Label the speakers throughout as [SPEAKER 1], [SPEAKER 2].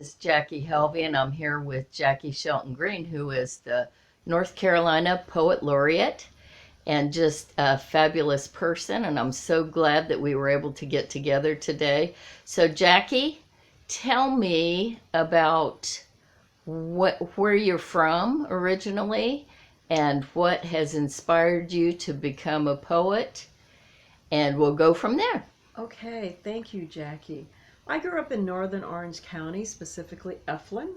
[SPEAKER 1] Is Jackie Helvey, and I'm here with Jaki Shelton Green, who is the North Carolina Poet Laureate and just a fabulous person. And I'm so glad that we were able to get together today. So, Jackie, tell me about where you're from originally and what has inspired you to become a poet, and we'll go from there.
[SPEAKER 2] Okay, thank you, Jackie. I grew up in northern Orange County, specifically Eflin,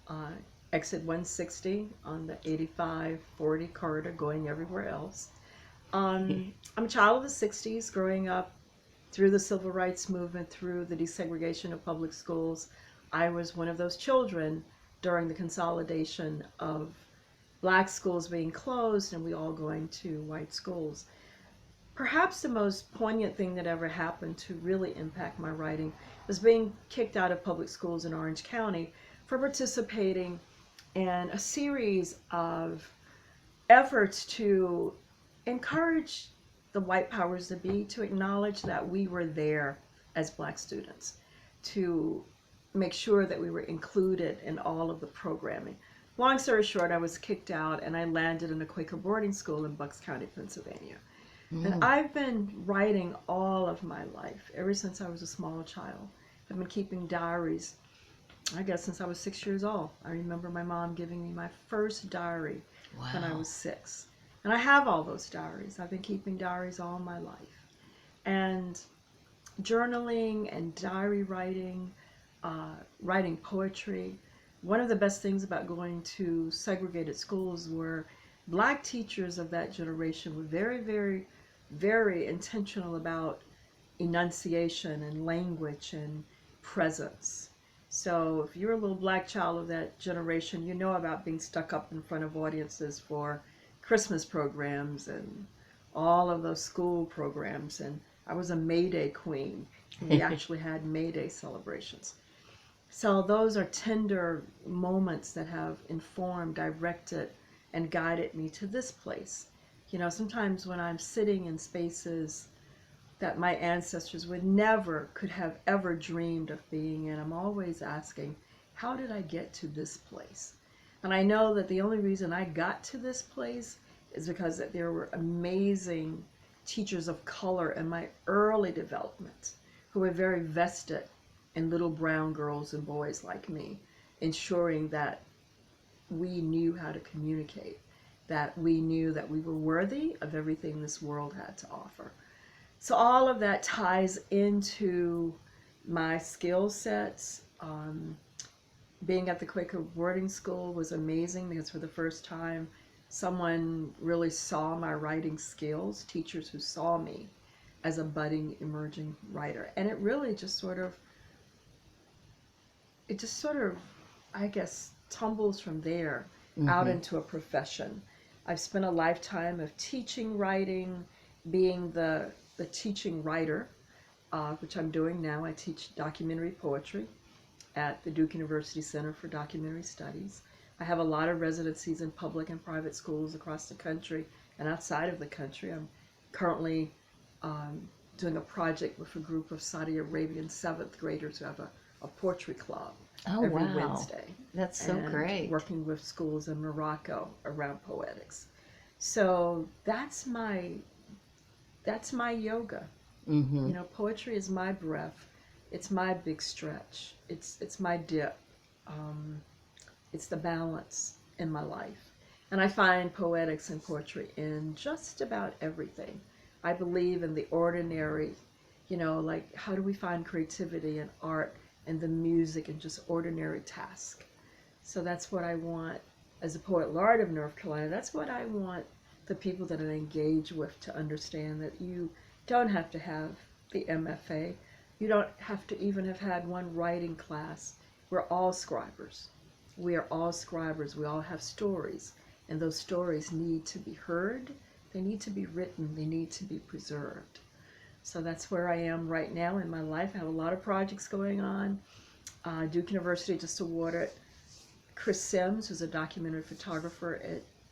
[SPEAKER 2] uh, exit 160 on the 85-40 corridor going everywhere else. I'm a child of the 60s, growing up through the civil rights movement, through the desegregation of public schools. I was one of those children during the consolidation of black schools being closed and we all going to white schools. Perhaps the most poignant thing that ever happened to really impact my writing was being kicked out of public schools in Orange County for participating in a series of efforts to encourage the white powers that be to acknowledge that we were there as black students, to make sure that we were included in all of the programming. Long story short, I was kicked out and I landed in a Quaker boarding school in Bucks County, Pennsylvania. And
[SPEAKER 1] Mm.
[SPEAKER 2] I've been writing all of my life, ever since I was a small child. I've been keeping diaries, I guess, since I was 6 years old. I remember my mom giving me my first diary when I
[SPEAKER 1] Wow.
[SPEAKER 2] was 6. And I have all those diaries. I've been keeping diaries all my life. And journaling and diary writing, writing poetry. One of the best things about going to segregated schools were black teachers of that generation were very, very, very intentional about enunciation and language and presence. So if you're a little black child of that generation, you know about being stuck up in front of audiences for Christmas programs and all of those school programs. And I was a May Day queen. We actually had May Day celebrations. So those are tender moments that have informed, directed, and guided me to this place. You know, sometimes when I'm sitting in spaces that my ancestors would never could have ever dreamed of being in, I'm always asking, how did I get to this place? And I know that the only reason I got to this place is because that there were amazing teachers of color in my early development who were very vested in little brown girls and boys like me, ensuring that we knew how to communicate, that we knew that we were worthy of everything this world had to offer. So all of that ties into my skill sets. Being at the Quaker boarding school was amazing because for the first time, someone really saw my writing skills, teachers who saw me as a budding, emerging writer. And it just sort of, I guess, tumbles from there out
[SPEAKER 1] Mm-hmm.
[SPEAKER 2] into a profession. I've spent a lifetime of teaching writing, being the teaching writer, which I'm doing now. I teach documentary poetry at the Duke University Center for Documentary Studies. I have a lot of residencies in public and private schools across the country and outside of the country. I'm currently um, doing a project with a group of Saudi Arabian seventh graders who have a poetry club
[SPEAKER 1] Oh,
[SPEAKER 2] every
[SPEAKER 1] wow.
[SPEAKER 2] Wednesday,
[SPEAKER 1] That's so
[SPEAKER 2] and
[SPEAKER 1] great.
[SPEAKER 2] working with schools in Morocco around poetics. So that's my yoga.
[SPEAKER 1] Mm-hmm.
[SPEAKER 2] You know, poetry is my breath. It's my big stretch. It's my dip. Um, it's the balance in my life. And I find poetics and poetry in just about everything. I believe in the ordinary, you know, like how do we find creativity and art and the music and just ordinary task. So that's what I want as a poet laureate of North Carolina. That's what I want the people that I engage with to understand, that you don't have to have the MFA. You don't have to even have had one writing class. We're all scribers. We are all scribers. We all have stories. And those stories need to be heard. They need to be written. They need to be preserved. So that's where I am right now in my life. I have a lot of projects going on. Duke University just awarded Chris Sims, who's a documentary photographer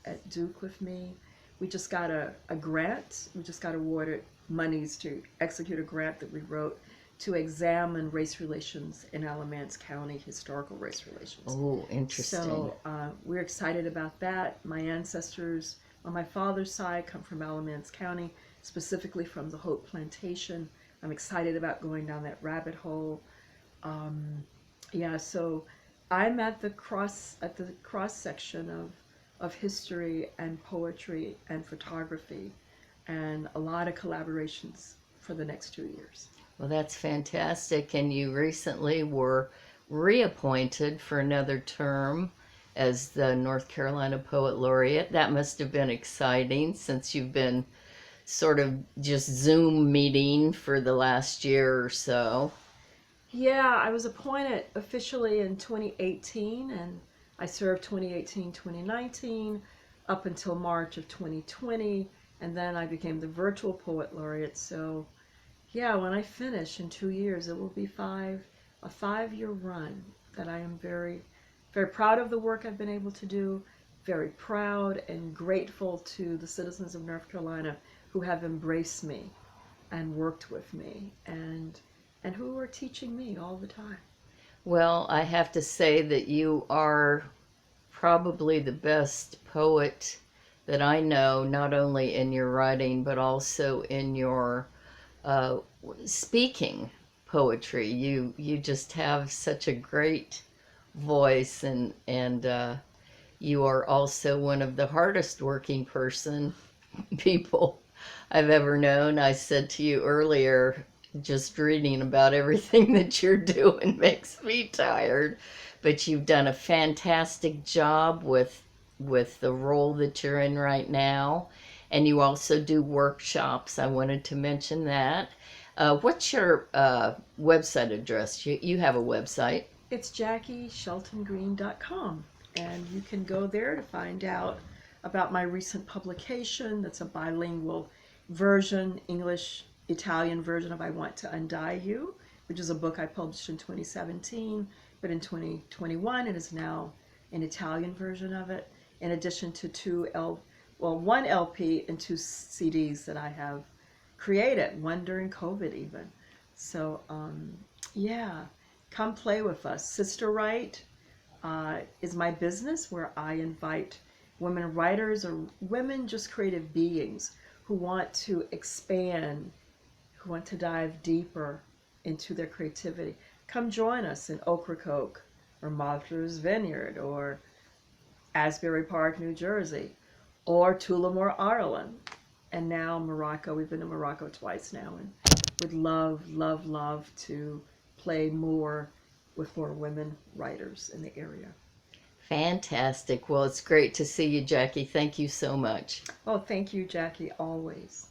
[SPEAKER 2] at Duke with me. We just got a grant. We just got awarded monies to execute a grant that we wrote to examine race relations in Alamance County, historical race relations.
[SPEAKER 1] Oh, interesting.
[SPEAKER 2] So we're excited about that. My ancestors on my father's side come from Alamance County, specifically from the Hope Plantation. I'm excited about going down that rabbit hole. Yeah, so I'm at the cross section of history and poetry and photography, and a lot of collaborations for the next 2 years.
[SPEAKER 1] Well, that's fantastic. And you recently were reappointed for another term as the North Carolina Poet Laureate. That must have been exciting since you've been sort of just Zoom meeting for the last year or so.
[SPEAKER 2] Yeah, I was appointed officially in 2018, and I served 2018, 2019, up until March of 2020, and then I became the virtual poet laureate. So, yeah, when I finish in 2 years, it will be a 5-year run that I am very, very proud of the work I've been able to do, very proud and grateful to the citizens of North Carolina who have embraced me and worked with me and who are teaching me all the time.
[SPEAKER 1] Well, I have to say that you are probably the best poet that I know, not only in your writing, but also in your uh, speaking poetry. You just have such a great voice, and you are also one of the hardest working people I've ever known. I said to you earlier, just reading about everything that you're doing makes me tired, but you've done a fantastic job with the role that you're in right now, and you also do workshops. I wanted to mention that. What's your website address? You have a website.
[SPEAKER 2] It's JakiSheltonGreen.com, and you can go there to find out about my recent publication. That's a bilingual version, English Italian version of I Want to Undie You, which is a book I published in 2017, but in 2021 it is now an Italian version of it, in addition to one LP and 2 CDs that I have created, one during COVID even. So yeah, come play with us. Sister Write is my business where I invite women writers or women just creative beings who want to expand, who want to dive deeper into their creativity. Come join us in Ocracoke or Martha's Vineyard or Asbury Park, New Jersey, or Tullamore, Ireland, and now Morocco. We've been to Morocco twice now, and would love, love, love to play more with more women writers in the area.
[SPEAKER 1] Fantastic. Well, it's great to see you, Jackie. Thank you so much.
[SPEAKER 2] Oh, thank you, Jackie, always.